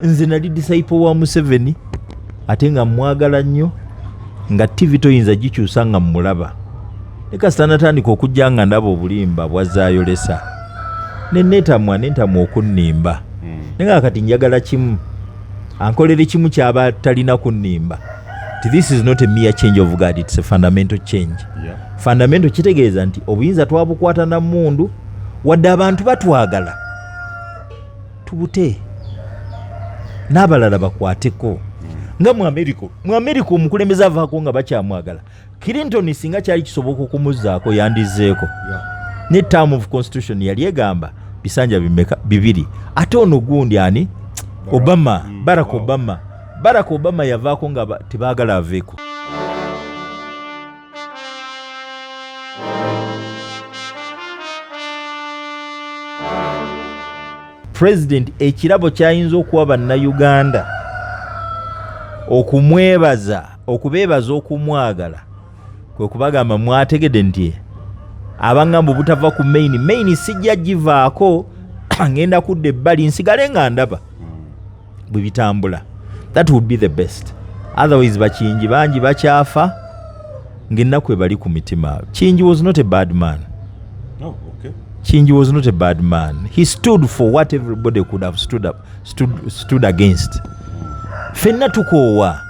nze nali disciple wa Museveni ate nga mwagala nnyo nga TV toyinza gikyusa nga mmulaba ne kasita natandika okujja nga ndaba obulimba bwazaayolesa ne neetamwa okunnimba nenga kati njagala kimu ankolere kimu kyaba talina kunnimba. This is not a mere change of God, it's a fundamental change. Fundamental kitegeeza nti obuyinza twabukwata na mundu wadde abantu batwagala tubute n'abalala bakwateko nga mu America omukulembeze avaako nga bakyamwagala. Clinton singa kyali kisoboka okumuzzaako yandizeeko ne term of constitution yali egamba bisanja bibiri ate ono gundi ani Barack Obama yavaako nga tebaagala aveeko. President ekirabo kyayinza okuwa bannayuganda okubeebaza okumwagala kwe kubagamba mwategedde nti abangamba obutava ku main sijja givaako ngenda kudda ebbali nsigale nga ndaba bwe bitambula. That would be the best. Otherwise Kiyingi bangi bakyafa ng'ennaku ebali ku mitima. Kiyingi was not a bad man. No, okay. Kiyingi was not a bad man. He stood for what everybody could have stood against. Fenna tukoowa.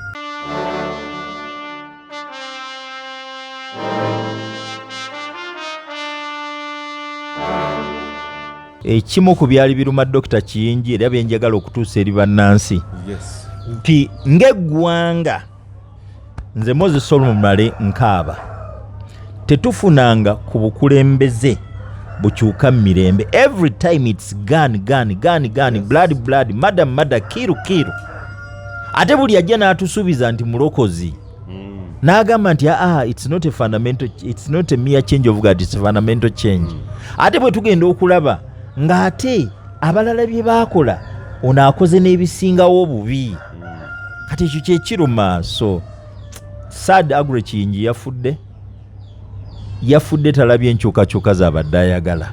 Ekimu ku byali biruma Dr. Kiyingi era byenjagala okutuusa eri bannansi. Yes. Nti ng'eggwanga nze Moses Solomon Male nkaaba tetufunanga ku bukulembeze bukyuka mirembe. Every time it's gun, blood, murder, kiru. Ate buli ajja n'atusuubiza nti mulokozi n'agamba nti it's not a mere change of God, it's a fundamental change. Ate bwe tugenda okulaba ng'ate abalala bye baakola ono akoze n'ebisingawo obubi. Kati ekyo kye kiruma. So sad Aggrey Kiyingi yafudde talabye enkyukakyuka z'abadde ayagala.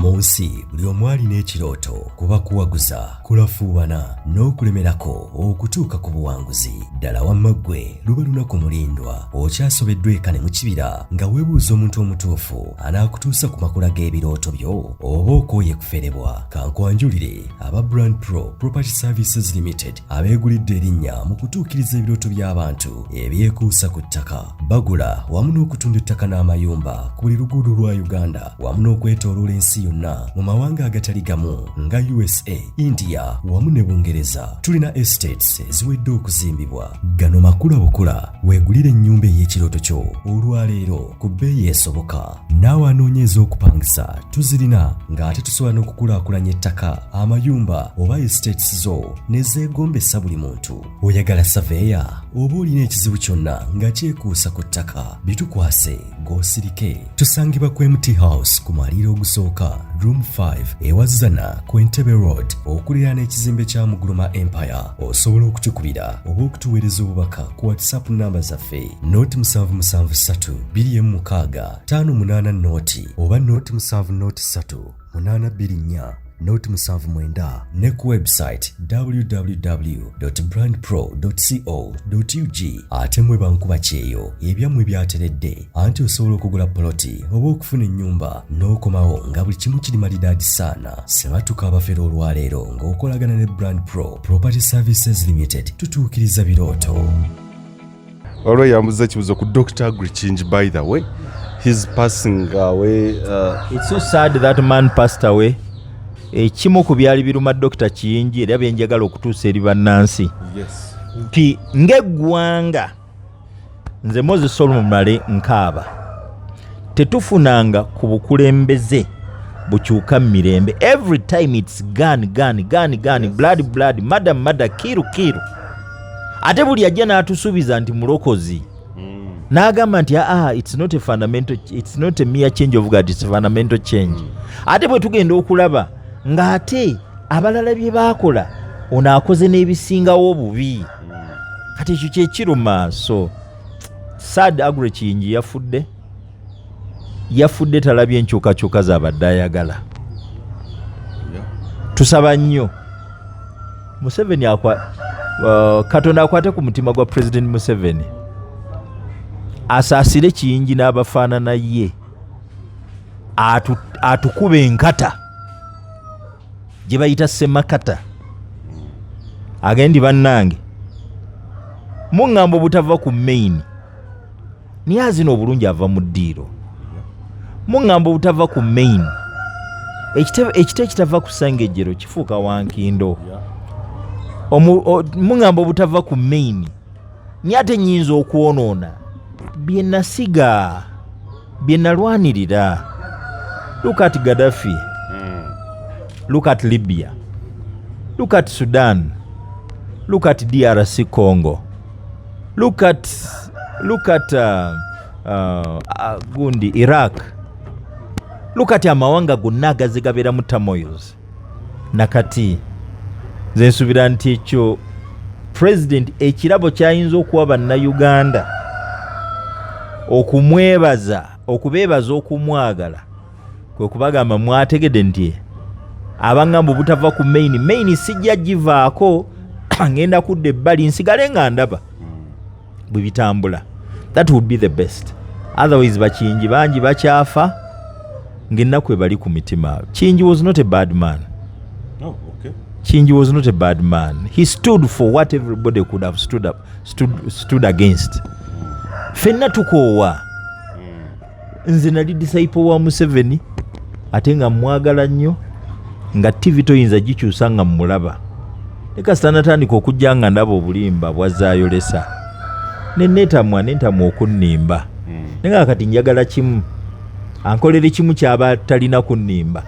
Mu nsi buli omu alina ekirooto kuba kuwaguza kulafuubana n'okulemerako okutuuka ku buwanguzi. Ddala wamma ggwe luba lunaku mulindwa okyasobeddwa eka ne mu kibira nga weebuuza omuntu omutuufu anaakutuusa ku makula g'ebirooto byo oba okooye kuferebwa. Kankwanjulire aba Brand Pro Property Services Limited abeegulidde erinnya mu kutuukiriza ebirooto by'abantu ebyekuusa ku ttaka. Bagula wamu n'okutunda ettaka n'amayumba ku buli luguudo lwa Uganda wamu n'okwetooloola ensi yonna mu mawanga agatali gamu nga USA, India wamu ne Bungereza. Tulina estates eziwedde okuzimbibwa. Gano makula bukula weegulire ennyumba ey'ekirooto kyo olwaleero ku bbeeyi esoboka. Naawe anoonyeza okupangisa tuzirina ng'ate tusobola n'okukulaakulanya ettaka, amayumba oba estates zo ne zeegombesa buli muntu. Oyagala saveya oba olina ekizibu kyonna nga kyekuusa ku ttaka bitukwase g'osirike. Tusangibwa ku MT House ku mwaliiro ogusooka Room 5 ewazana ku Entebbe Road okuliraana ekizimbe kya Muguluma Empire. Osobola okutukubira oba okutuweereza obubaka ku WhatsApp namba zaffe noti 773 2M6 588 noti oba noti 703 824 noti 79 ne ku website www.brandpro.co.ug. ate mwe bankuba kyeyo ebyammwe byateredde anti osobola okugula poloti oba okufuna ennyumba n'okomawo nga buli kimu kiri malidaadi saana. Sebatuka abafera olwaleero ng'okolagana ne Brand Pro Property Services Limited tutuukiriza birooto. Olwo yambuza ekibuzo ku Dr. Aggrey Kiyingi. By the way, he's passing away. It's so sad that man passed away. Ekimu ku byali biruma Dr. Kiyingi era byenjagala okutuusa eri bannansi. Yes. Nti ng'eggwanga nze Moses Solomon Male nkaaba tetufunanga ku bukulembeze bukyuka mirembe. Every time it's gun, blood, murder, kiru. Ate buli ajja n'atusuubiza nti mulokozi n'agamba nti it's not a mere change of God, it's a fundamental change. Ate bwe tugenda okulaba ng'ate abalala bye baakola ono akoze n'ebisingawo obubi. Kati ekyo kye kiruma. So sad Aggrey Kiyingi yafudde talabye enkyukakyuka z'abadde ayagala. Tusaba nnyo Museveni Katonda akwate ku mutima gwa President Museveni asaasire Kiyingi n'abafaanana ye atukuba enkata gye bayita Semakata agendi bannange muŋŋamba obutava ku main niye azina obulungi ava mu ddiiro muŋŋamba obutava ku main ekite ekitava ku Sangejjero kifuuka Wankindo muŋŋamba obutava ku main niye ate nnyinza okwonoona bye nasiga bye nalwanirira. Look at Gaddafi. Look at Libya. Look at Sudan. Look at DRC Congo. Look at gundi Iraq. Look at amawanga gonna agazigabera mu turmoils. Nakati nze nsubira nti ekyo President ekirabo kyayinza okuwa bannayuganda okumwebaza okubeebaza okumwagala kwe kubagamba mwategedde nti abangamba obutava ku main sijja givaako ngenda kudda ebbali nsigale nga ndaba bwe bitambula. That would be the best. Otherwise Bakiyingi bangi bakyafa ng'ennaku ebali ku mitima. Kiyingi was not a bad man. Oh, okay. Kiyingi was not a bad man. He stood for what everybody could have stood against. Fenna tukoowa. Nze nali disciple wa Museveni ate nga mwagala nnyo nga TV toyinza gikyusa nga mmulaba. Leka sitanatandika okujja nga ndaba obulimba bwazaayolesa. Nentamwa okunnimba. Nenga kati njagala kimu. Ankolere kimu kyaba talina kunnimba.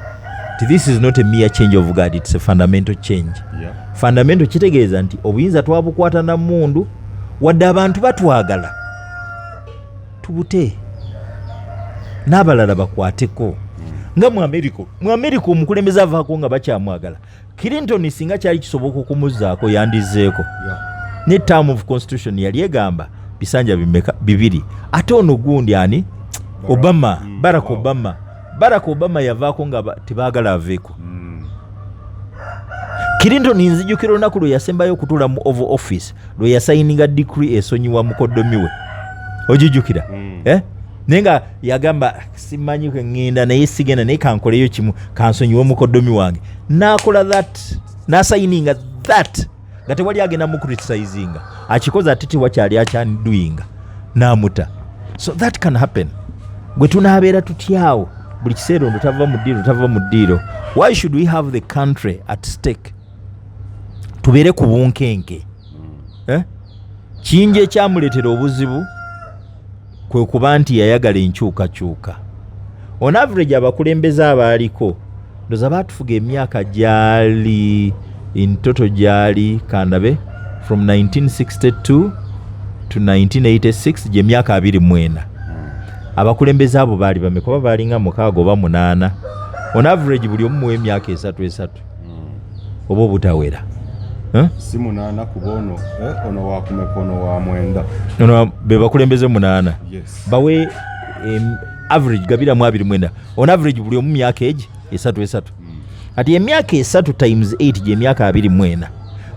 This is not a mere change of God, it's a fundamental change. Yeah. Fundamental kitegeeza nti obuyinza twabukwata na mundu wadde abantu batwagala. Tubute. N'abalala bakwateko. Nga mu America omukulembeze avaako nga bakyamwagala. Clinton singa kyali kisoboka okumuzzaako yandizeeko. Ne term of constitution yali egamba bisanja bibiri. Ate ono gundi ani? Obama, Barack Obama yavaako nga tebaagala aveeko. Clinton nzijukira olunaku lwe yasembayo okutuula mu Oval Office lwe yasayininga decree esonyiwa mukoddomi we. Ogijjukira? Nenga yagamba simanyi kwe ngenda naye sigenda naye kankoleyo kimu kansonyiwe mukoddomi wange. Nakola that. Nasayininga that. Nga tewali agenda mu criticizinga. Akikoze ate tewakyali akyandoinga. Namuta. So that can happen. Gwe tunaabeera tutyawo buli kiseera ono tava mu ddiiro. Why should we have the country at stake? Tubeere ku bunkenke. Kiyingi ekyamuleetera obuzibu kwe kuba nti yayagala enkyukakyuka. On average abakulembeze abaaliko ndoza baatufuga emyaka gyali in total gyali kandabe from 1962 to 1986 gye myaka 24. Abakulembeze abo baali bameka baalinga 6 oba 8. On average buli omu mu emyaka 3 oba obutawera. Si 8 kubono ono wa kumekono wa 9. Ono be bakulembeze 8. Yes. Bawe average gabira mu 29. On average buli omu myaka egi 3. Ati emyaka 3 times 8 gye myaka 24.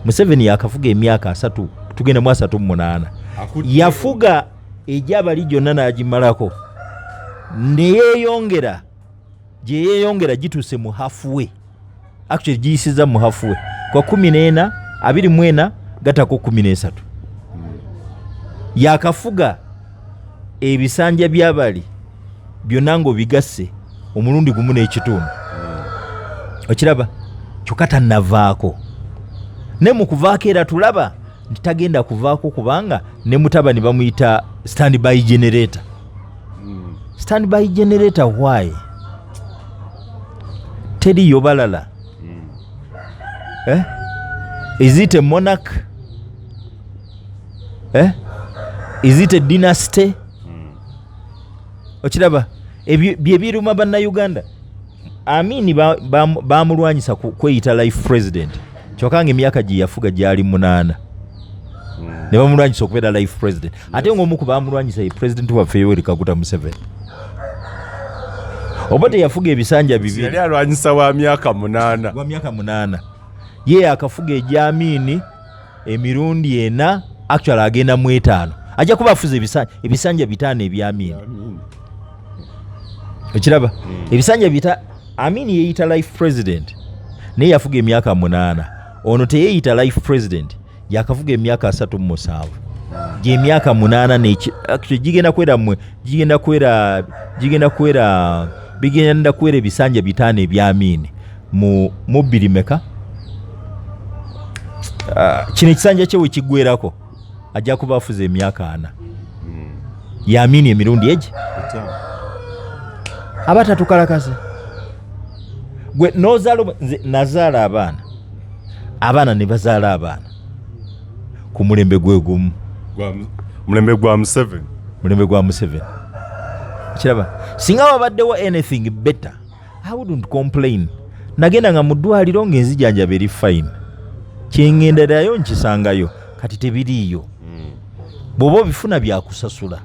Museveni yakafuga emyaka 3 tugenda mu 38. Yafuga ejabali gyonna n'agimalako. Neyeyongera gye yeyongera gituse mu halfway. Actually giyisiza mu halfway. Kwa 14 24 gatako 13. Yakafuga ebisanja byabali byonna ngo bigasse omulundi gumu n'ekitundu. Okiraba kyokata navaako. Ne mu kuvaako era tulaba ntitagenda kuvaako kubanga ne mutabani bamuyita standby generator. Standby generator why? Teri yobalala. Is it a monarch? Is it a dynasty? Okiraba bye biruma bannayuganda. Amini bamulwanyisa kweyita life president. Kyokka emyaka gye yafuga gyali 8. Ne bamulwanyisa okubeera life president. Ate ng'omu ku bamulwanyisa ye president waffe Yoweri Kaguta Museveni. Oba teyafuga ebisanja bibiri. Yali alwanyisa wa myaka 8. Wa myaka 8. ye akafuga ejamini emirundi 4 actually agenda mu 5 ajja kuba afuze ebisanja 5 ebyamini okiraba ebisanja bita Amini yeeyita life president naye yafuga emyaka 8 ono teyeeyita life president yakafuga emyaka 37 gy'emyaka 8 bigenda kwera ebisanja 5 ebyamini mu bbiri meka kino ekisanja kye wekiggwerako ajja kuba afuze emyaka 4 yamini emirundi egi aba tatukalakase gwe nozaala nazaala abaana ne bazaala abaana ku mulembe gwe gumu mulembe gwa Museveni kiraba singa wabaddewo anything better I wouldn't complain nagenda nga mu ddwaliro ng'enzijanjaba eri fine kyengenderayo nkisangayo kati tebiriiyo bw'oba obifuna byakusasula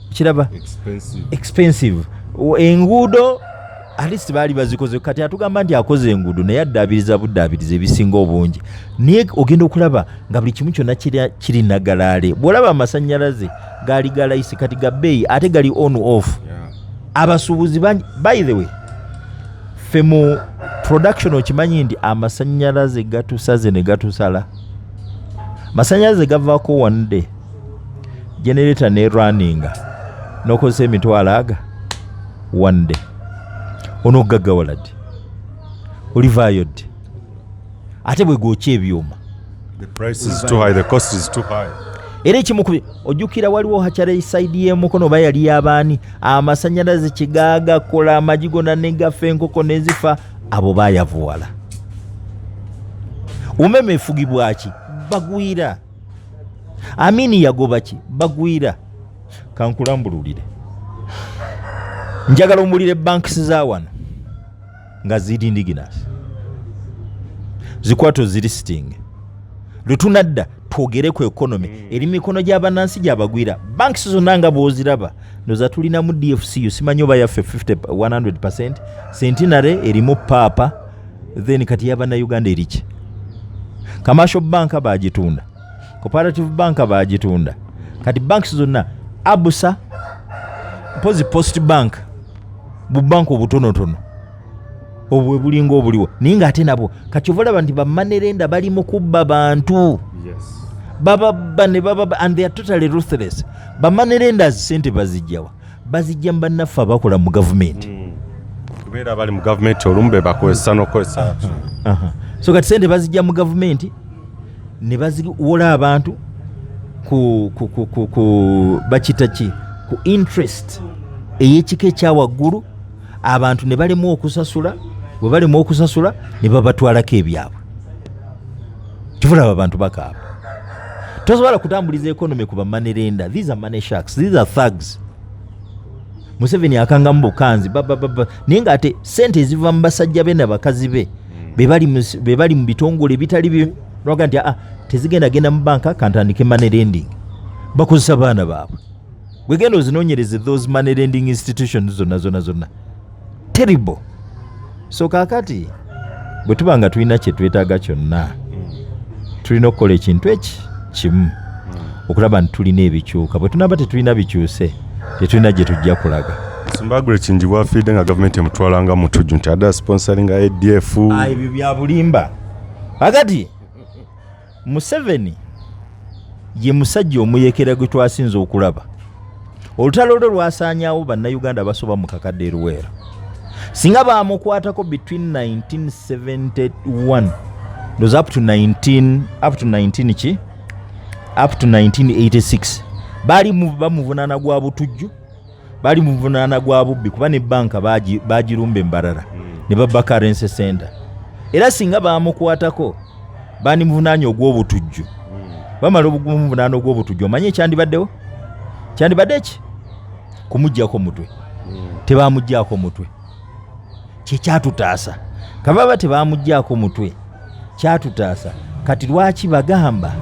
kiraba expensive enguudo at least baali bazikoze kati atugamba nti akoze enguudo naye addaabiriza buddaabiriza ebisinga obungi naye ogenda okulaba nga buli kimu kyonna kiri nagalaale bw'olaba amasannyalaze gaali galayisi kati ga bbeeyi ate gali on off abasuubuzi bangi by the way ffe mu production okimanyi nti amasannyalaze gatusaze ne gatusala masannyalaze gavaako one day generator ne runninga n'okozesa emitwalo aga one day onogaggawala ddi olivaayo ddi ate bwe gwokya ebyuma era ekimu ojjukira waliwo hakyala esaidi y'emukono oba yali y'abaani amasannyalaze kigagakola amagi gonna ne gafa enkoko ne zifa abo baayavuwala umeme efugibwa ki bagwira Amini yagoba ki bagwira kankulambululire njagala omulire banks za wano nga ziri indigenous zikwato ziri sitting lutunadda twogere ku economy eri mikono gy'abannansi gy'abagwira banks zonna nga bw'oziraba ndoza tulina mu DFCU simanyi oba yaffe 100% Centenary erimu paapa then kati y'abannayuganda eriki commercial bank baagitunda cooperative bank baagitunda kati banks zonna abusa mpozi post bank bubanka obutonotono obwe bulinga obuliwo naye ng'ate nabo kati ovalaba nti bamanerenda bali mu kubba bantu bababba ne bababa and they are totally ruthless bamanerenda sente bazijjawa bazijja bannaffe abakola mu gavumenti kubeera bali mu gavumenti olumbe bakozesa n'okozesa so kati sente bazijja mu gavumenti ne baziwola abantu ku bakitaki ku interest ey'ekika ekyawaggulu abantu ne balemu okusasula bwe balemu okusasula ne babatwalako ebyabwe kivulaba abantu bakaaba tosobola kutambuliza economy ku bamanerenda these are money sharks these are thugs Museveni akangamu bukanzi naye ng'ate sente eziva mu basajja be n'abakazi be be bali mu bitongole bitali bimu noga nti tezigendagenda mu banka kantandike money lending bakozesa baana baabwe bwegenda ozinoonyereze those money lending institutions zonna terrible so kakati bwe tuba nga tulina kye twetaaga kyonna tulina okukola ekintu kimu okulaba nti tulina ebikyuka bwe tunaba tetulina bikyuse tetulina gye tujja kulaga Musumba Aggrey Kiyingi bwafiidde nga gavumenti emutwalanga mu tujju nti adda sponsoringa ADF ebyo bya bulimba kakati Museveni ye musajja omuyekera gwe twasinze okulaba olutalo lwe lwasaanyaawo bannayuganda basoba mu kakadde eruweera singa baamukwatako between 1971 ndoza up to 1986 baali bamuvunaana gwa butujju baali muvunaana gwa bubbi kuba ne banka baagirumba embalala ne babba currency center era singa baamukwatako baani muvunaanya ogw'obutujju bamala omuvunaana ogw'obutujju omanye ekyandibaddewo kyandibadde ki kumuggyako mutwe tebaamuggyako mutwe kyekyatutaasa kababa tebaamuggyako mutwe kyatutaasa kati lwaki bagamba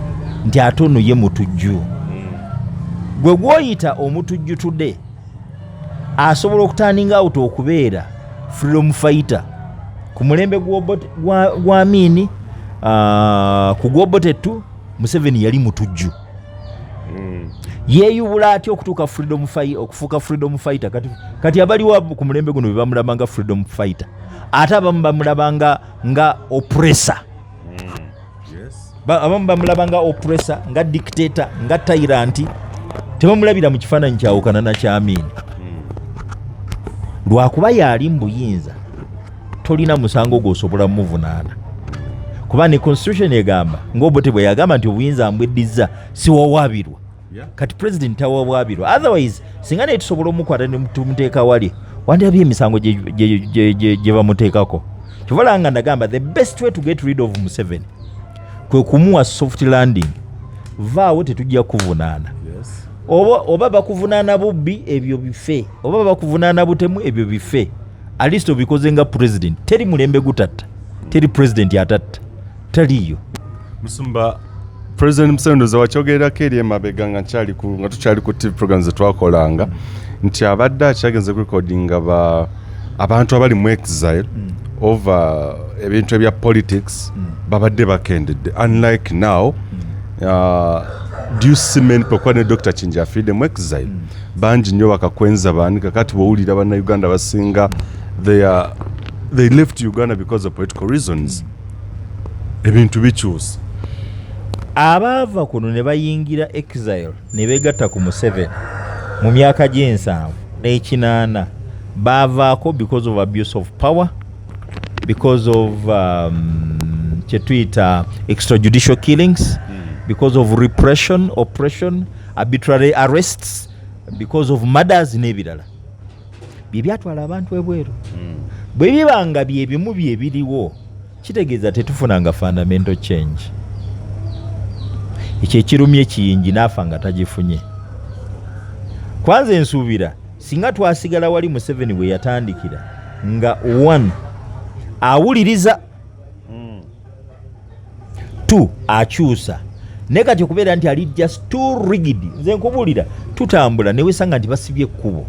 nti ate ono ye mutujju gwe gwoyita omutujju tudde asobola okutandinga out okubeera freedom fighter ku mulembe gwa Amini ku Gwobotetu Museveni yali mutujju yeeyubula atya okutuuka okufuuka freedom fighter kati abaliwo ku mulembe guno bebamulabanga freedom fighter ate abamu bamulabanga nga oppressor abamu bamulabanga oppressor nga dictator nga tyrant tebamulabira mu kifaananyi kyawukana na kyamiini lwakuba yali mu buyinza tolina musango gw'osobola muvunaana kuba ne constitution egamba ng'Obote bwe yagamba nti obuyinza mbweddiza siwawaabirwa kati president tawawaabirwa otherwise singa naye tusobola omukwata ne tumuteeka wali wandabye emisango gye bamuteekako kivala nga ndagamba the best way to get rid of Museveni kwe kumuwa soft landing vaawo tetujja kuvunaana oba bakuvunaana bubbi ebyo bife oba bakuvunaana butemu ebyo bife at least obikoze nga president teri mulembe gutatta teri president atatta taliyo Musumba President Museveni ndoza wakyogerako eri emabega nga tukyali ku TV programs zetwakolanga nti abadde akyagenze kurecordinga abantu abali mu exile over ebintu ebya politics babadde bakendedde unlike now do you see many people ne Dr. Kiyingi afidde mu exile bangi nnyo bakakwenza banika kati bwowulira bannayuganda basinga they left Uganda because of political reasons ebintu bikyusa abaava kuno ne bayingira exile ne beegatta ku Museveni mu myaka g'7 n'ekinaana baavaako because of abuse of power because of kyetuyita extrajudicial killings because of repression, oppression, arbitrary arrests, because of murders n'ebirala bye byatwala abantu ebweru bwe bibanga bye bimu bye biriwo kitegeeza tetufunanga fundamental change ekyo ekirumye Kiyingi naafa nga tagifunye kwanza ensuubira singa twasigala wali Museveni we yatandikira nga 1 awuliriza 2 akyusa ne kati okubeera nti ali just too rigid nze nkubuulira tutambula ne wesanga nti basibye ekkubo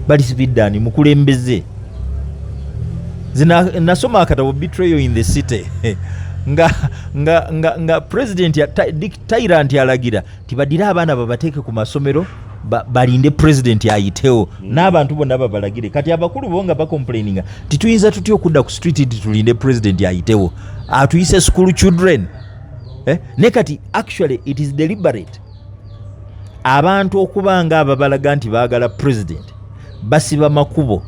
balisibiddaani mukulembeze nasoma akatabo Betrayal in the City nga president tyrant alagira tibadire abaana babateeke ku masomero balinde president ayitewo n'abantu bonna babalagire kati abakulu bo nga bacomplaininga tituyinza tutya okudda ku street tulinde president ayitewo atuyise school children ne kati actually it is deliberate abantu okubanga ababalaga nti baagala president basiba makubo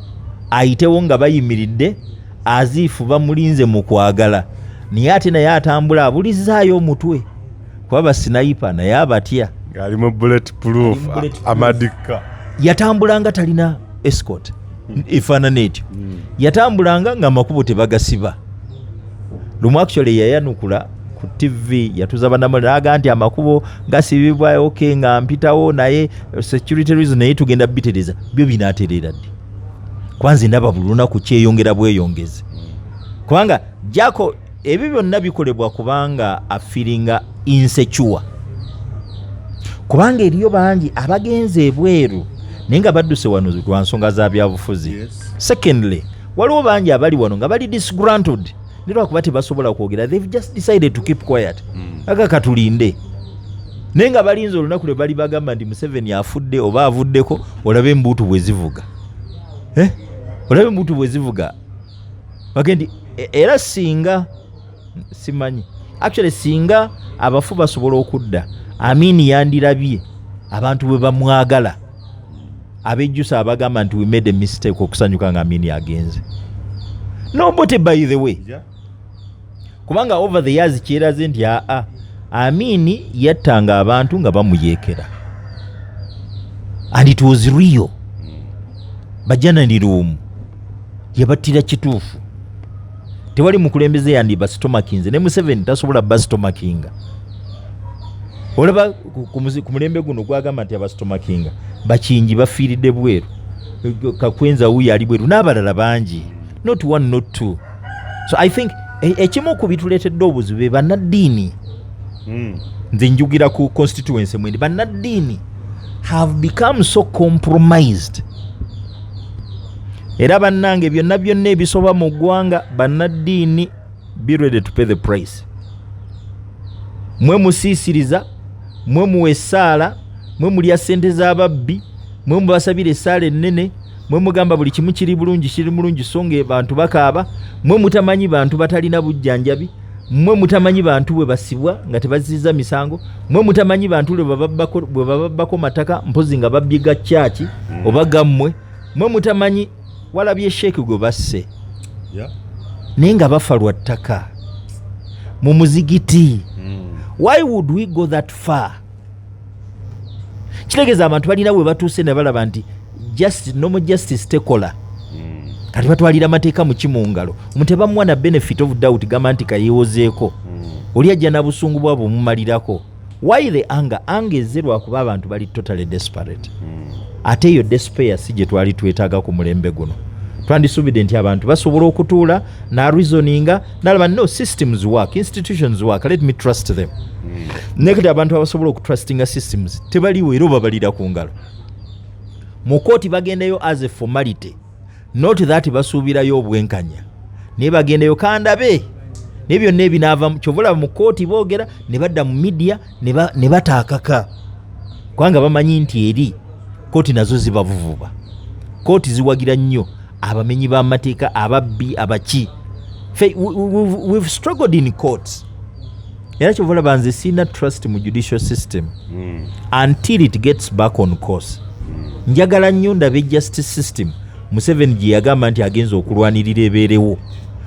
ayitewo nga bayimiridde aziifu bamulinze mu kwagala naye ate naye atambula abulizaayo omutwe kuba basinayipa naye abatya ali mu bulletproof amadika yatambulanga talina escort efaanana etyo yatambulanga nga amakubo tebagasiba lumu actually yayanukula ku TV yatuza banamulaga nti amakubo gasibibwa okay nga mpitawo naye security reason naye tugenda bitereza byo binaaterera ddi kwanza ndaba bulunaku kyeyongera bweyongeze kubanga jako ebyo byonna bikolebwa kubanga afiringa insecure kubanga eriyo bangi abagenze ebweru naye nga badduse wano lwa nsonga za byabufuzi secondly waliwo bangi abali wano nga bali disgruntled nilwakuba tebasobola kwogera they've just decided to keep quiet aga katulinde naye nga balinze olunaku lwe bali bagamba nti Museveni afudde oba avuddeko olabe embuutu bwe zivuga olabe embuutu bwe zivuga bagendi era singa simanyi actually singa abafu basobola okudda Amini yandirabye abantu bwe bamwagala abejjusa abagamba nti we made a mistake okusanyuka nga Amini agenze nobody by the way kubanga over the years kyeraze nti Amini yattanga abantu nga bamuyekera and it was real bajjana ndirumu yabatira kituufu tewali mukulembeze yandi basitomakinze ne Museveni tasobola basitomakinga olaba ku mulembe guno gwagamba nti abasitomakinga Bakiyingi bafiiridde bweru kakwenza wuyo ali bweru n'abalala bangi not one not two so I think ekimu ku bituleetedde obuzibu be bannaddiini nze njugira ku constituency mwendi bannaddiini have become so compromised era bannange byonna byonna ebisoba mu ggwanga bannaddiini be ready to pay the price. Mwe musiisiriza, mwe muwa essaala, mwe mulya ssente z'ababbi, mwe mubasabira essaala ennene, mwe mugamba buli kimu kiri bulungi so ng'abantu bakaaba, mwe mutamanyi bantu batalina bujjanjabi, mwe mutamanyi bantu bwe basibwa nga tebazizza misango, mwe mutamanyi bantu bwe bababbako mataka mpozi nga babbiga kyaki oba gammwe, mwe mutamanyi walabye sheeki gwe basse naye nga bafa lwa ttaka mu muzigiti. Why would we go that far? Kitegeeza abantu balina bwe batuuse ne balaba nti normal justice tekola. Kati batwalira amateeka mu kimu ngalo. Omuntu tebamuwa na benefit of doubt gamba nti kayeewozeeko. Oli ajja na busungu bwabo mumalirako. Why the anger? Anger ezerwa kuba abantu bali totally desperate. Ate eyo despair si gye twali twetaaga ku mulembe guno. Twandisuubidde nti abantu basobola okutuula na reasoninga nalaba no systems work, institutions work, let me trust them. Nekati abantu abasobola okutrustinga systems tebaliwo era babalira ku ngalo. Mu kooti bagendeyo as a formality, not that basuubirayo obwenkanya. Naye bagendeyo kandabe naye byonna ebinaava kyovula mu kooti boogera ne badda mu media ne bataakaka kubanga bamanyi nti eri kooti nazo zibavuvuba. Kooti ziwagira nnyo abamenyi b'amateeka, ababbi, abaki. We've struggled in courts. Era kyovula banze sina trust mu judicial system until it gets back on course. Njagala nnyo ndabe justice system Museveni gye yagamba nti agenza okulwanirira ebeerewo.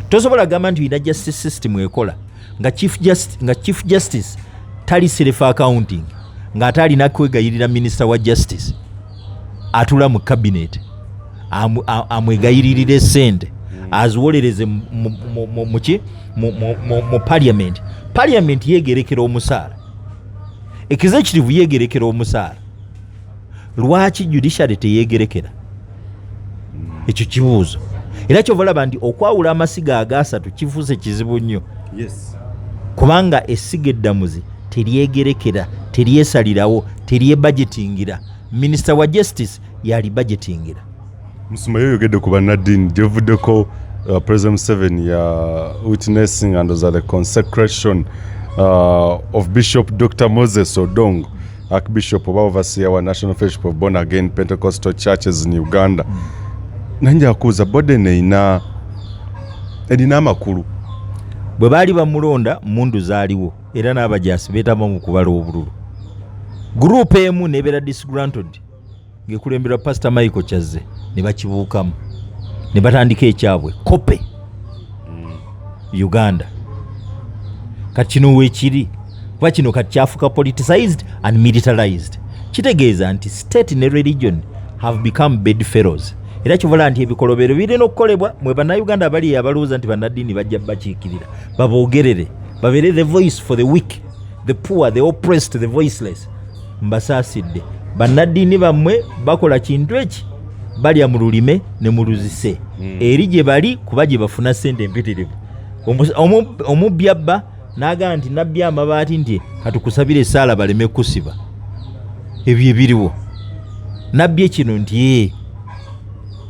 Tosobola gamba nti ina justice system ekola nga chief justice tali self accounting, nga atalina kwegayirira minister wa justice atula mu cabinet amwegayiririre sente aziwolereze mu parliament yegerekera omusaala, executive yegerekera omusaala. Lwaki judiciary teyegerekera? Ekyo kibuuzo. Era kyovalaba nti okwawula amasiga agasatu kifuuse kizibu nnyo. Kubanga essiga eddamuzi teryegerekera, teryesalirawo, teryebudgetingira. Minister wa justice yali budgetingira. Musumba yoyogedde ku bannaddiini gyevuddeko President Museveni witnessing and the consecration of Bishop Dr. Moses Odongo, Archbishop of Overseer wa National Fellowship of Born Again Pentecostal Churches in Uganda. Nanja akuuza Boden erina amakulu. Bwe baali bamulonda mundu zaaliwo era n'abajaasi beetama mu kubala obululu. Gurupu emu nebeera disgruntled ng'ekulemberwa Pastor Michael Kyazze ne bakibuukamu ne batandika ekyabwe kope Uganda. Kati kino weekiri kuba kino kati kyafuka politicized and militarized. Kitegeeza nti state ne religion have become bedfellows. Era kivola nti ebikolobero birina okukolebwa mwe bannayuganda bali abalowooza nti bannaddiini bajja bakiikirira baboogerere babeere the voice for the weak, the poor, the oppressed, the voiceless. Mbasaasidde bannaddiini bammwe bakola kintu eki balya mu lulime ne mu luzise eri gye bali kuba gye bafuna ssente empitirivu. Omubbi abba n'agamba nti nabbi amabaati nti katukusabire essaala baleme kusiba. Ebyo ebiriwo nabbi ekino nti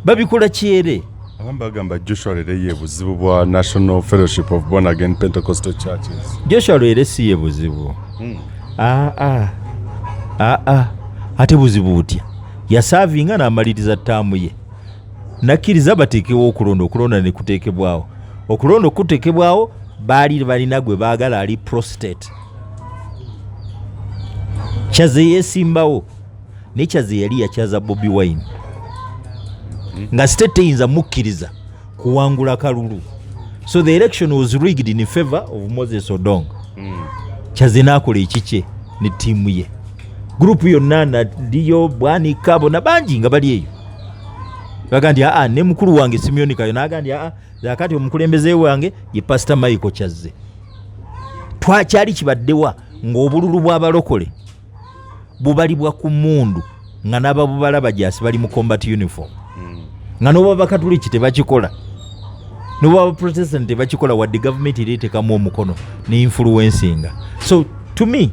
babikola kyere. Abamu bagamba Joshua Lere ye buzibu bwa National Fellowship of Born Again Pentecostal Churches. Joshua Lere si ye buzibu. Ate buzibu butya? Yasaavinga n'amaliriza ttaamu ye. Nakkiriza bateekewo okulonda ne kuteekebwawo. Okulonda okuteekebwawo baali balina gwe baagala ali prostate. Kyaze yeesimbawo. Ne Kyaze yali yakyaza Bobi Wine. Nga state eyinza mukkiriza kuwangula kalulu. So the election was rigged in favor of Moses Odongo. Kyaze n'akola ekikye ne ttiimu ye. Gurupu yonna Nadiyo, Bwanika bona bangi nga bali eyo. Bagamba nti ne mukulu wange Simeon Kayo n'agamba nti zakati omukulembeze wange ye Pastor Michael Kyazze. Twakyali kibaddewa ng'obululu bw'abalokole bubalibwa ku mundu nga n'ababubala bajaasi bali mu combat uniform. Nga n'oba bakatuliki tebakikola, n'oba Protestant tebakikola wadde government ereetekamu omukono ne influencinga. So to me,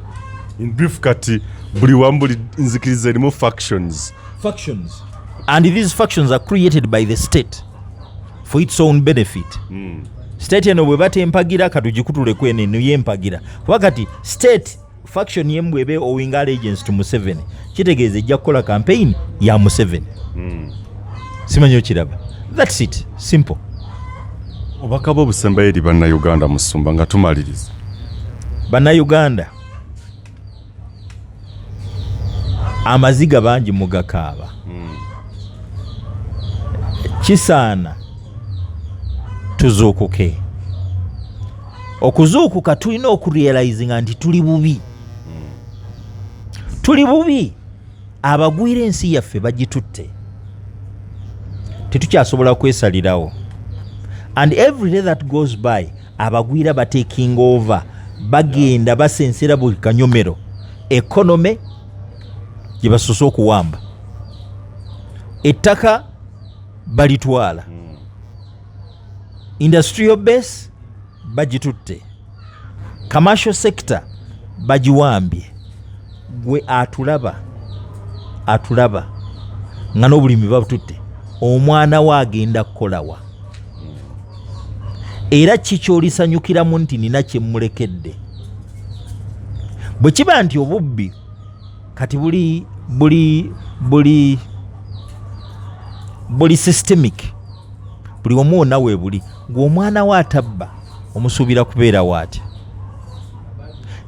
in brief, kati buli wambuli nzikiriza erimu factions, and these factions are created by the state for its own benefit. state eno bwe batempagira katugikutule kwene niyempagira kuba kati state faction yemu bwebe owing allegiance to Museveni kitegeeza ejja kukola campaign ya Museveni. Simanyi okiraba. That's it. Simple. Obaka bw'obusembayo eri bannayuganda Musumba nga tumaliriza. Bannayuganda amaziga bangi mugakaaba. Kisaana tuzuukuke. Okuzuukuka tulina okurealizinga nti tuli bubi. Tuli bubi. Abagwira ensi yaffe bagitutte. Tetukyasobola kwesalirawo. And every day that goes by abagwira ba taking over bagenda basensera buli kanyomero economy gye basoose okuwamba ettaka balitwala industrial base bagitutte commercial sector bagiwambye gwe atulaba nga n'obulimi babututte omwana we agenda kukolawa era kikyolisanyukiramu nti nina kyemulekedde bwe kiba nti obubbi kati buli systemic buli omu nawe buli ng'omwana we atabba omusuubira kubeera waati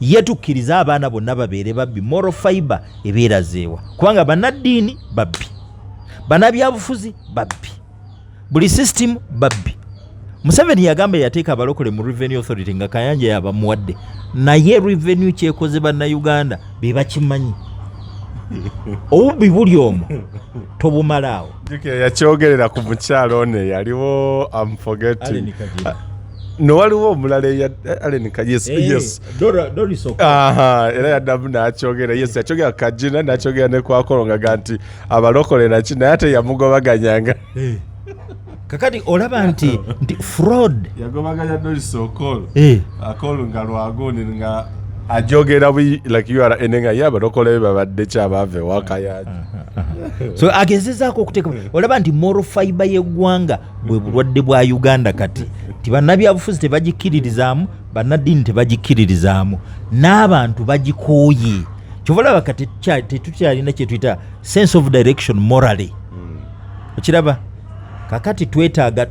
ye tukkiriza abaana bonna babeere babbi moral fiber ebeera zeewa kubanga bannaddiini babbi bannabyabufuzi babbi buli system babbi. Museveni yagamba yateeka abalokole mu revenue authority nga Kayanja yabamuwadde naye revenue kyekoze bannayuganda be bakimanyi obubbi buli omu tobumalaawo. Yakyogerera ku mukyalo one yaliwo forgetting no waliwo omulala Allen yes era yaddamu n'akyogera yes yakyogera kajina n'akyogera ne kwakolonga nti abalokole naki naye ate yamugobaganyanga kakati olaba nti fraud yagobaganya Doris Okolo akolo nga lwagoni nga ajogera like you are enenga yaba dokole babadde kyabave wakayaji so agezezaako okuteeka olaba nti moral fiber y'eggwanga bwe bulwadde bwa Uganda kati tibannabyabufuzi tebagikiririzaamu bannaddiini tebagikiririzaamu n'abantu bagikooye kyova olaba kati tetukyalina kye tuyita sense of direction morally okiraba kakati twetaaga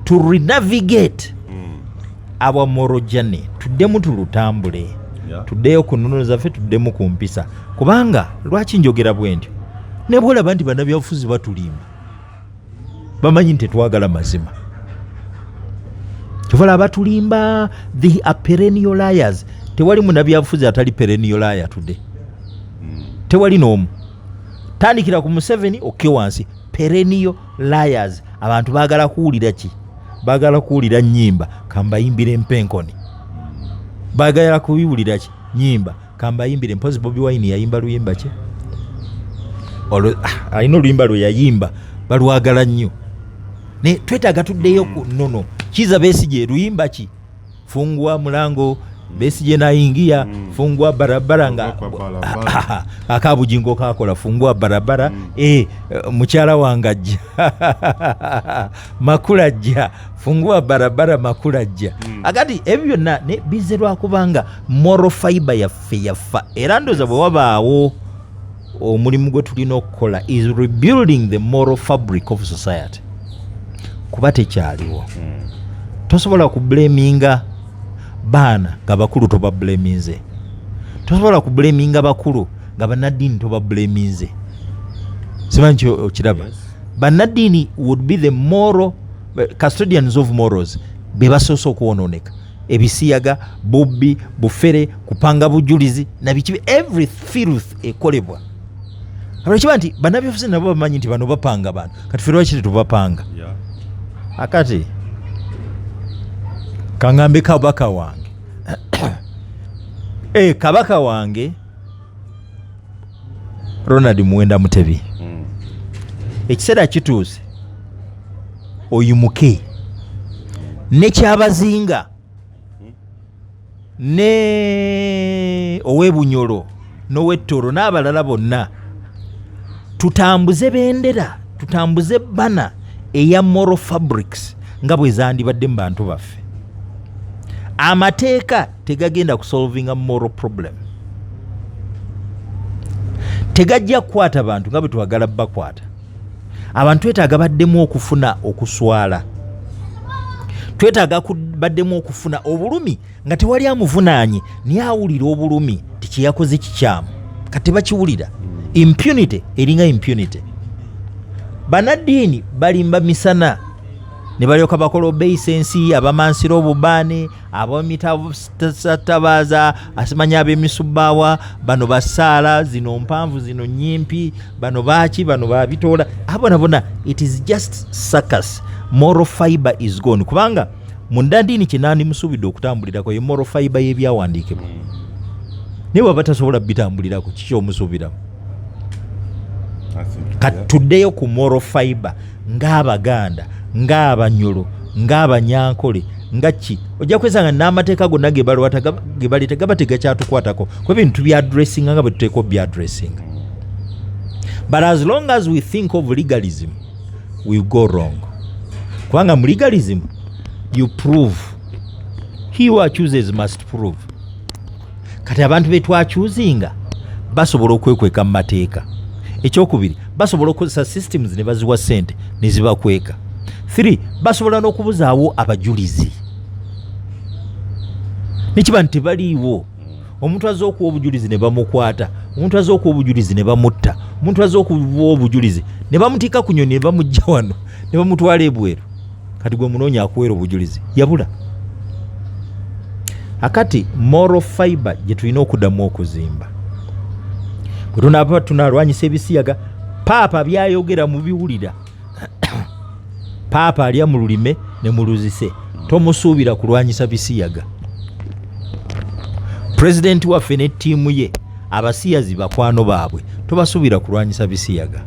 to renavigate our moral journey tuddemu tulutambule tuddeyo ku nnono zaffe tuddemu ku mpisa kubanga lwaki njogera bwe ntyo ne bwolaba nti bannabyabufuzi batulimba bamanyi nti tetwagala mazima kyova batulimba they are perennial liars. Tewali munnabyabufuzi atali perennial liar tudde tewali n'omu tandikira ku Museveni okke wansi perennial liars. Abantu baagala kuwulira ki? Baagala kuwulira nnyimba kambayimbire empenkoni baagala kubiwulira ki? Nnyimba kambayimbire mpozi Bobi Wine yayimba luyimba ki? Alina oluyimba lwe yayimba balwagala nnyo ne twetaaga tuddeyo ku nnono Kiza Besigye luyimba ki? Fungua mulango Besigye naingia fungua barabara nga akabujingo kakola fungua barabara mukyala wangajja makulajja fungua barabara makulajja agati ebyo na ne bizerwa kubanga moral fiber yaffe yafa era ndoza bwe wabaawo omulimu gwe tulina okukola is rebuilding the moral fabric of society kuba tekyaliwo tosobola kublaminga baana nga bakulu tobablaminze tosobola kublaminga bakulu nga bannaddiini tobablaminze simanyi okiraba bannaddiini would be the moral custodians of morals be basoose okwonooneka ebisiyaga bubbi bufere kupanga bujulizi nabiki every filth ekolebwa abakiba nti bannabyabufuzi nabo bamanyi nti bano bapanga bantu kati ffe lwaki tetubapanga akati kangambe kabaka wange kabaka wange Ronald Muwenda Mutebi ekiseera kituuse oyimuke nekyabazinga ne owebunyolo n'owettoro n'abalala bonna tutambuze bendera, tutambuze bana eya moral fabrics nga bwe zandibadde mu bantu baffe. Amateeka tegagenda kusolvinga moral problem. Tegajja kukwata bantu nga bwe twagala bakwata. Abantu twetaaga baddemu okufuna okuswala. Twetaaga baddemu okufuna obulumi nga tewali amuvunaanye niye awulira obulumi tikiyakoze kikyamu kati bakiwulira. Impunity eringa impunity. Banaddiini balimba misana ne balyoka bakola obeisensi, abamansira obubaane, abamitabaaza, asimanya ab'emisubbaawa, bano basaala, zino mpanvu, zino nyimpi, bano baaki, bano babitoola. Abona it is just circus. Moral fiber is gone. Kubanga mundandiini kinandi musuubidde okutambulirako ye moral fiber y'ebyawandiikibwa. Naye bw'aba tasobola bitambulirako kiki omusuubiramu? Katuddeyo ku moral fiber ng'Abaganda, ng'Abanyolo, ng'Abanyankole, nga ki ojja kwesanga n'amateeka gonna ge baleeta gaba tegakyatukwatako kuba ebintu byaddressinga nga bwe tuteeka byaddressinga. But as long as we think of legalism we go wrong. Kubanga mu legalism you prove, he who chooses must prove. Kati abantu betwakyuzinga basobola okwekweka mu mateeka. Ekyokubiri basobola okukozesa systems ne baziwa ssente ne zibakweka. 3 basobola n'okubuzaawo abajulizi. Nekiba nti tebaliiwo. Omuntu azze okuwa obujulizi ne bamukwata, omuntu azze okuwa obujulizi ne bamutta, omuntu azze okuwa obujulizi ne bamutika ku nnyonyi ne bamujja wano ne bamutwala ebweru. Kati gwe munoonya akuweera obujulizi yabula. Akati moral fiber gye tulina okuddamu okuzimba. Bwe tunaaba tunalwanyisa ebisiyaga, paapa byayogera mu biwulira. Paapa alya mu lulime ne mu luzise, tomusuubira kulwanyisa bisiyaga. Pulezidenti waffe ne ttiimu ye abasiyazi bakwano baabwe tobasuubira kulwanyisa bisiyaga.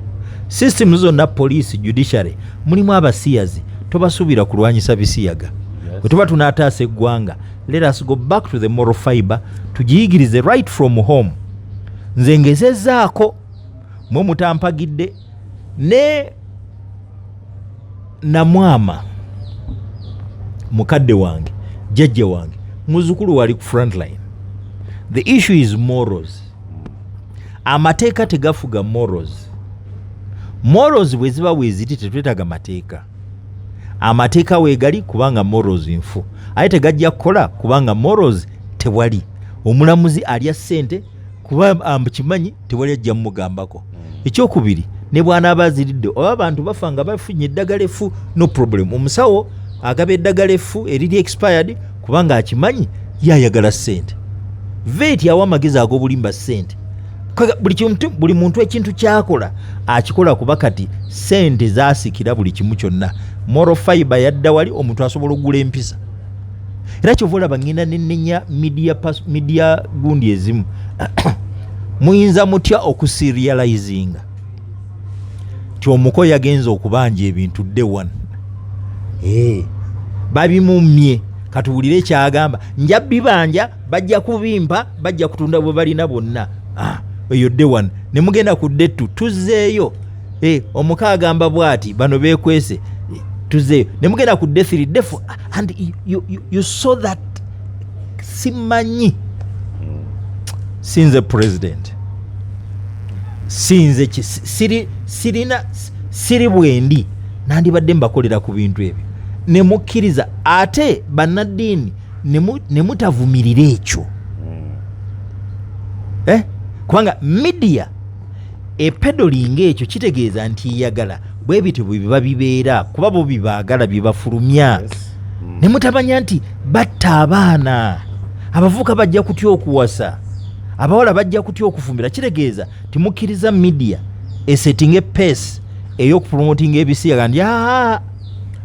System zonna police, judiciary mulimu abasiyazi tobasuubira kulwanyisa bisiyaga. Bwe tuba tunaataasa eggwanga, let us go back to the moral fiber, tugiyigirize right from home. Nze ngezezzaako mwe mutampagidde ne namwama mukadde wange, jjajja wange, muzukulu wali ku frontline. The issue is morals. Amateeka tegafuga morals. Morals bwe ziba weeziti tetwetaaga mateeka. Amateeka weegali kubanga morals nfu. Aye tegajja kukola kubanga morals tewali. Omulamuzi alya ssente kuba kimanyi tewali ajja mugambako. Ekyokubiri ne bw'anaaba aziridde oba abantu bafa nga bafunye eddagala effu, no problem. Omusawo agaba eddagala effu eriri expired kubanga akimanyi yayagala ssente. Veeti awa amagezi ag'obulimba ssente. Buli muntu ekintu kyakola akikola kuba kati ssente zaasikira buli kimu kyonna. Moral fiber yadda wali omuntu asobola okugula empisa. Era kyova olaba ngenda nenenya media gundi ezimu. Muyinza mutya okuserializinga ti omuko yagenza okubanja ebintu day one. Babimumye katuwulire ekyagamba nja bibanja bajja kubimpa bajja kutunda bwe balina bonna. Eyo day one ne mugenda ku day 2 tuzzeeyo. Omuka agamba bwati bano beekwese tuzzeeyo ne mugenda ku day 3 day 4 and you saw that simanyi. Sinze president sinze siri bwendi nandibadde mbakolera ku bintu ebyo ne mukkiriza ate bannaddiini ne mutavumirira ekyo. Kubanga media epedolinga ekyo kitegeeza nti yagala bwe bityo bwe biba bibeera kuba bo bibaagala bibafulumya. Ne mutabanya nti batta abaana, abavuka bajja kutya okuwasa, abawala bajja kutya okufumbira. Kitegeeza timukkiriza media esetting a pace ey'okupromotinga ebisiyaga ndi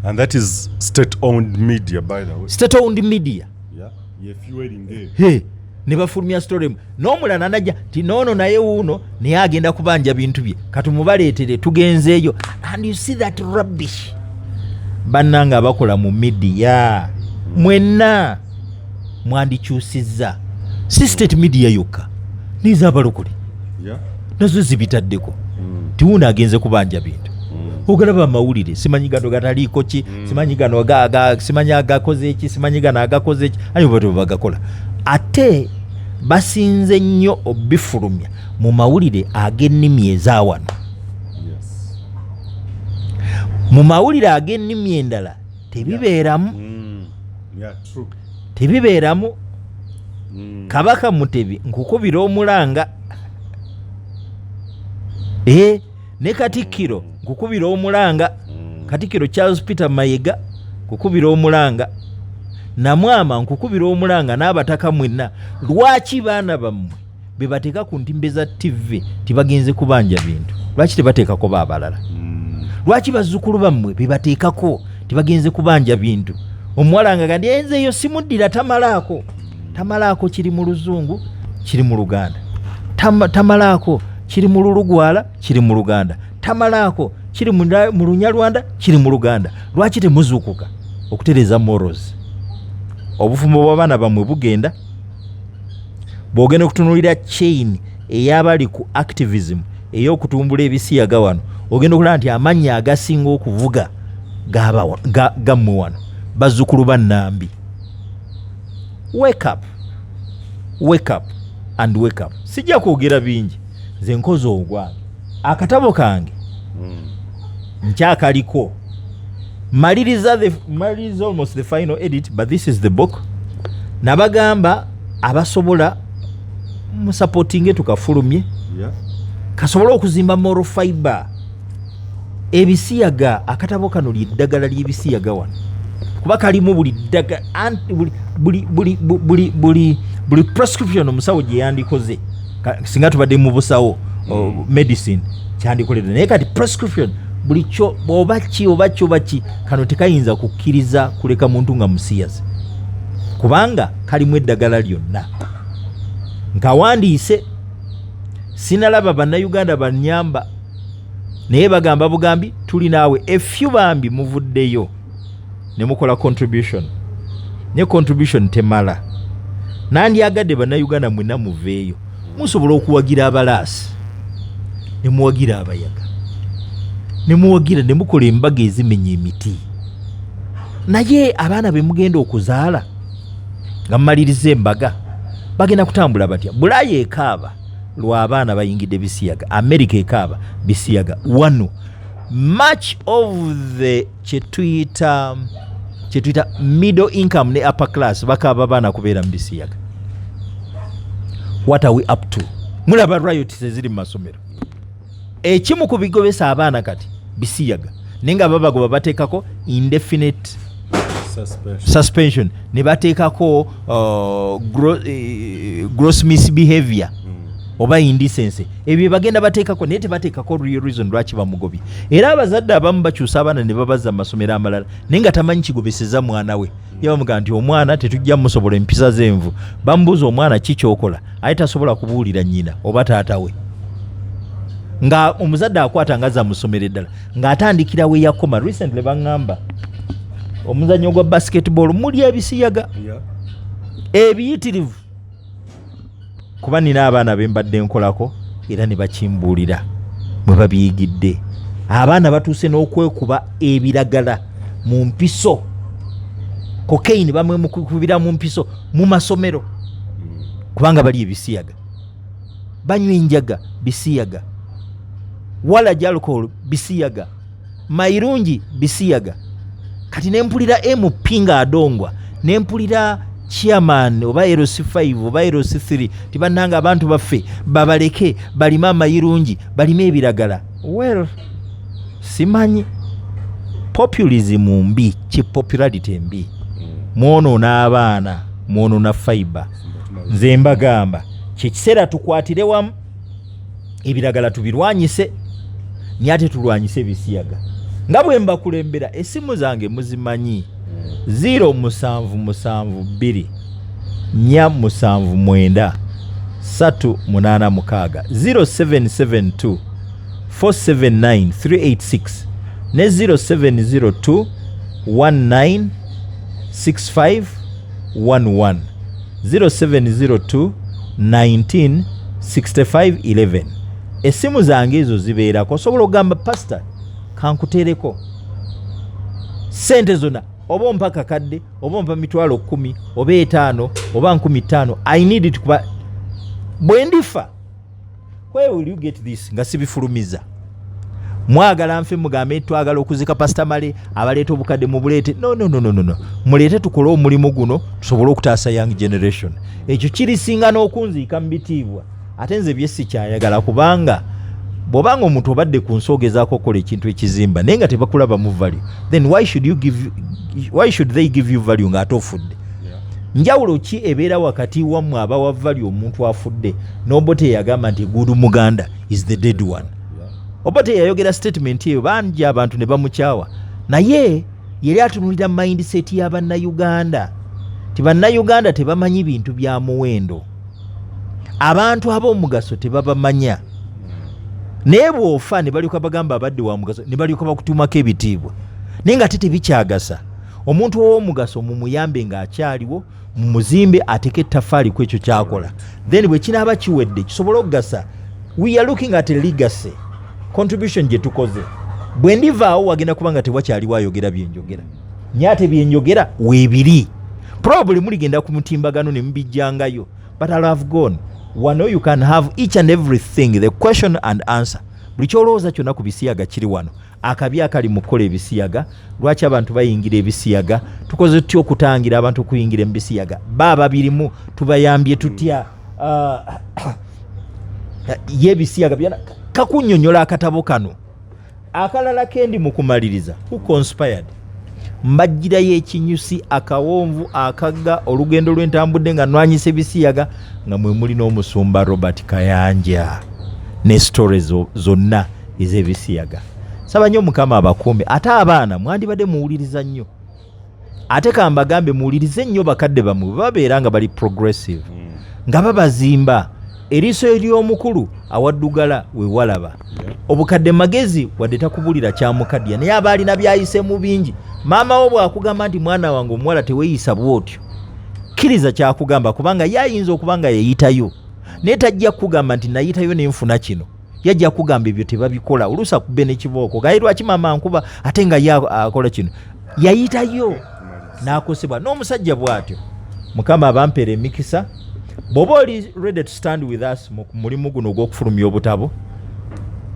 and that is state-owned media, by the way. State-owned media. Yeah. Ne bafulumya story n'omulala najja ti noono naye wuuno naye agenda kubanja bintu bye katumubaleetere tugenzeeyo. And you see that rubbish. Bannanga abakola mu media mwenna mwandikyusizza. Si state media yokka niza abalokole nazo zibitaddeko. tiwuuno agenze kubanja bintu ogalaba amawulire simanyi gano gataliiko ki simanyi gano simanyi agakoze eki simanyi gano agakoze eki ayo bwe bagakola ate basinze nnyo obifulumya mu mawulire ag'ennimi ezaawano mu mawulire ag'ennimi endala tebibeeramu tebibeeramu Kabaka Mutebi nkukubira omulanga ne Katikkiro nkukubira omulanga Katikkiro Charles Peter Mayiga nkukubira omulanga Namwama nkukubira omulanga n'abataka mwenna lwaki baana bammwe bebateeka ku ntimbe za TV tibagenze kubanja bintu lwaki tebateekako baabalala lwaki bazzukulu bammwe bebateekako tibagenze kubanja bintu omuwalanga gandi enzeeyo simuddira tamalaako kiri mu Luzungu kiri mu Luganda tamalaako kiri mu Lulugwala kiri mu Luganda tamalaako kiri mu Lunyalwanda kiri mu Luganda lwaki temuzuukuka okutereeza morals obufumbo bw'abaana bammwe bugenda bw'ogenda okutunuulira chain ey'abali ku activism ey'okutumbula ebisiyaga wano ogenda okulaba nti amannya agasinga okuvuga gammwe wano bazzukulu ba Nambi. Wake up and wake up. Sijja kwogera bingi nze nkoze ogwange akatabo kange nkyakaliko maliriza almost the final edit but this is the book nabagamba abasobola musupportinge tukafulumye kasobola okuzimba moral fiber ebisiyaga akatabo kano lyeddagala ly'ebisiyaga wano kuba kalimu buli ddagala buli prescription omusawo gye yandikoze singa tubadde mu busawo medicine kyandikolera naye kati prescription buli kyo oba ki kano tekayinza kukkiriza kuleka muntu nga musiyazi kubanga kalimu eddagala lyonna nkawandiise sinalaba bannayuganda bannyamba naye bagamba bugambi tuli naawe efyu bambi muvuddeyo ne mukola contribution ne contribution temala nandyagadde bannayuganda mwenna muveeyo musobola okuwagira abalaasi ne muwagira abayaga ne muwagira ne mukola embaga ezimenya emiti naye abaana be mugenda okuzaala nga mmaliriza embaga bagenda kutambula batya Bulaaya ekaaba lw'abaana bayingidde bisiyaga America ekaaba bisiyaga wano much of the kyetuyita middle income ne upper class bakaaba baana kubeera mu bisiyaga. What are we up to? Mulaba riots eziri mu masomero ekimu ku bigobesa abaana kati bisiyaga nenga babagoba bateekako indefinite suspension ne bateekako gross misbehavior oba indecency ebyo bagenda bateekako naye tebateekako real reason lwaki bamugobye era abazadde abamu bakyusa abaana ne babaza mu masomero amalala naye nga tamanyi kigobeseza mwana we yabamuga nti omwana tetujja musobola empisa z'envu bamubuuza omwana ki kyokola aye tasobola kubuulira nnyina oba taata we nga omuzadde akwata nga za musomero eddala ng'atandikira we yakoma recently baŋŋamba omuzannyo gwa basketball muli ebisiyaga ebiyitirivu kuba nina abaana bembadde nkolako era ne bakimbuulira mwe babiyigidde abaana batuuse n'okwekuba ebiragala mu mpiso cocaine bamwe mukubira mu mpiso mu masomero kubanga bali ebisiyaga banywa enjaga bisiyaga wala alcohol bisiyaga mairungi bisiyaga kati nempulira MP nga adongwa nempulira chairman oba LC5 oba LC3 tibannanga abantu baffe babaleke balima amayirungi balima ebiragala well simanyi populism mbi popularity mbi mwono n'abaana mwono na fiber nze mbagamba kyekiseera tukwatire wamu ebiragala tubirwanyise nyate tulwanyise ebisiyaga nga bwe mbakulembera esimu zange muzimanyi 0772 479 386 0772 479 386 ne 0702 196511 0702 196511 essimu zange ezo zibeerako osobola okugamba pastor kankuteereko sente zonna oba ompa kakadde oba ompa mitwalo 10 oba 5 oba 15 I need it kuba bwe ndifa where will you get this nga sibifulumiza mwagala nfe mugambe twagala okuzika pastor male abaleeta obukadde mu buleete no muleete tukole omulimu guno tusobole okutaasa young generation ekyo kirisinga n'okunziika mu bitiibwa ate nze byesi kyayagala kubanga bw'obanga omuntu obadde ku nsoogezaako okola ekintu ekizimba naye nga tebakulaba mu value then why should they give you value ng'ate ofudde njawulo ki ebeera wakati wammwe abawa value omuntu afudde n'obote yagamba nti gudu muganda is the dead one obote yayogera statement eyo bangi abantu ne bamukyawa naye yali atunulira mindset y'abannayuganda ti bannayuganda tebamanyi bintu bya muwendo abantu ab'omugaso tebabamanya naye bw'ofa ne balyoka bagamba abadde wa mugaso ne balyoka bakutuumako ebitiibwa naye nga tebikyagasa omuntu ow'omugaso mumuyambe ng'akyaliwo mumuzimbe ateke ettafaali ku ekyo kyakola then bwe kinaaba kiwedde kisobole okugasa we are looking at a legacy contribution gye tukoze bwe ndivaawo wagenda kuba nga tewakyaliwo ayogera byenjogera nyaate byenjogera weebiri probably muligenda ku mutimbagano ne mubijjangayo but I have gone wano you can have each and everything the question and answer buli kyolowooza kyonna ku bisiyaga kiri wano akabi akali mu kukola ebisiyaga lwaki abantu bayingira ebisiyaga tukoze tutya okutangira abantu okuyingira mu bisiyaga baba birimu tubayambye tutya y'ebisiyaga byonna kakunnyonnyola akatabo kano akalala kendi mu kumaliriza who conspired mbajjirayo ekinyusi akawonvu akagga olugendo lw'entambudde nga nwanyisa ebisiyaga nga mwe muli n'omusumba Robert Kayanja ne stories zonna ez'ebisiyaga saba nnyo mukama abakuume ate abaana mwandibadde muwuliriza nnyo ate kambagambe muwulirize nnyo bakadde bamwe babeera nga bali progressive nga babazimba eriiso ery'omukulu awaddugala we walaba obukadde magezi wadde takubulira kyamukaddiya naye aba alina byayise mu bingi maama wo bw'akugamba nti mwana wange omuwala teweeyisa bw'otyo kkiriza kyakugamba kubanga yayinza okuba nga yayitayo naye tajja kugamba nti nayitayo nenfuna kino yajja kugamba ebyo tebabikola oluusi akubbe n'ekibooko gaye lwaki maama nkuba ate nga ye akola kino yayitayo n'akosebwa n'omusajja bw'atyo mukama abampeera emikisa bw'oba oli ready to stand with us mu mulimu guno ogw'okufulumya obutabo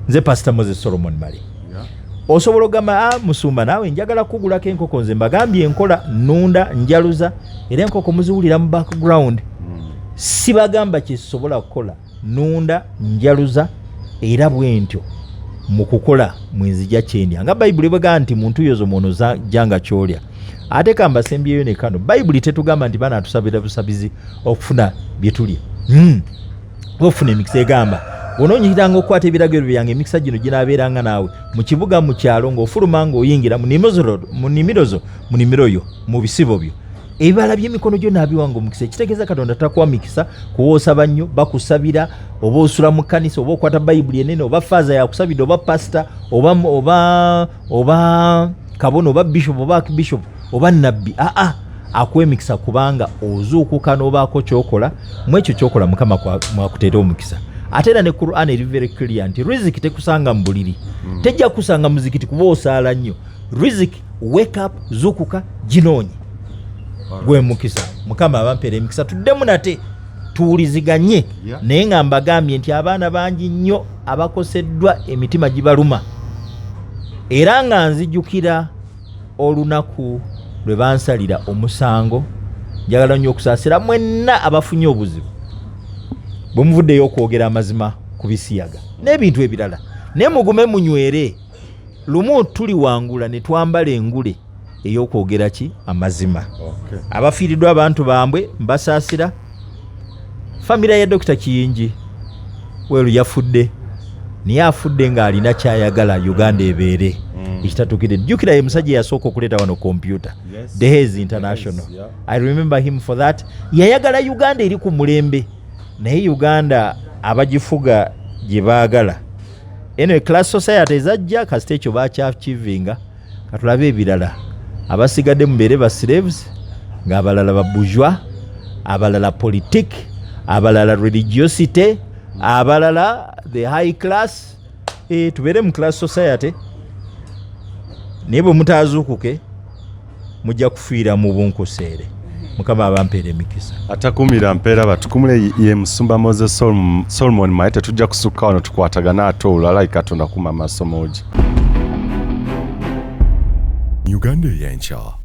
nze pastor Moses Solomon Male osobola okugamba Musumba naawe njagala kugulako enkoko nze mbagambye enkola nnunda njaluza era enkoko muziwulira mu background sibagamba kyesobola kukola nnunda njaluza era bwentyo mu kukola mwenzija kyendya nga bayibuli bwegamba nti muntu yozo mwono janga kyolya ate kamba sembyeyo ne kano bayibuli tetugamba nti bana atusabira busabizi okufuna byetulya ofuna emikisa egamba onoonyitanga okukwata ebiragiro byange emikisa gino ginaabeeranga naawe mu kibuga mu kyalo ng'ofuluma ng'oyingira mu nnimiro yo mu bisibo byo ebibala by'emikono gyo naabiwanga omukisa ekitegeeza katonda takuwa mikisa kuwoosaba nnyo bakusabira oba osula mu kkanisa oba okwata bayibuli enene oba faaza yakusabidde oba pasita oba kabona oba bishop oba akibishop oba nabbi akuwa emikisa kubanga ozuukuka n'obaako kyokola mu ekyo kyokola mukama mwakuteera omukisa ate era ne Quran eri very clear nti riziki tekusanga mu buliri tejja kusanga muzikiti kuba osaala nnyo riziki wake up zuukuka ginoonye gwe mukisa mukama abampeera emikisa tuddemu nate tuwuliziganye naye nga mbagambye nti abaana bangi nnyo abakoseddwa emitima gibaluma era nga nzijukira olunaku lwe bansalira omusango njagala nnyo okusaasira mwenna abafunye obuzibu bwe muvuddeyo okwogera amazima ku bisiyaga n'ebintu ebirala naye mugume munywere lumu tuli wangula ne twambala engule ey'okwogera ki amazima abafiiriddwa abantu bambwe mbasaasira famira ya Dr. Kiyingi weeru yafudde naye afudde ng'alina kyayagala Uganda ebeere ekitatukire jjukira ye musajja yasooka okuleeta wano kompyuta Dehez International I remember him for that yayagala Uganda eri ku mulembe naye Uganda abagifuga gye baagala eno class society ezajja kasita ekyo bakyakivinga katulabe ebirala abasigadde mubeere ba slaves ng'abalala ba bourgeois abalala politique abalala religiosity abalala the high class tubeere mu class society naye bwe mutaazuukuke mujja kufiira mu bunkuseere. Mukama abampeera emikisa. Atakumira mpeera batukumule ye Musumba Moses Solomon Maye tetujja kusukka wano tukwatagana ate olala Katonda kuma amasomo gi. Uganda y'enkya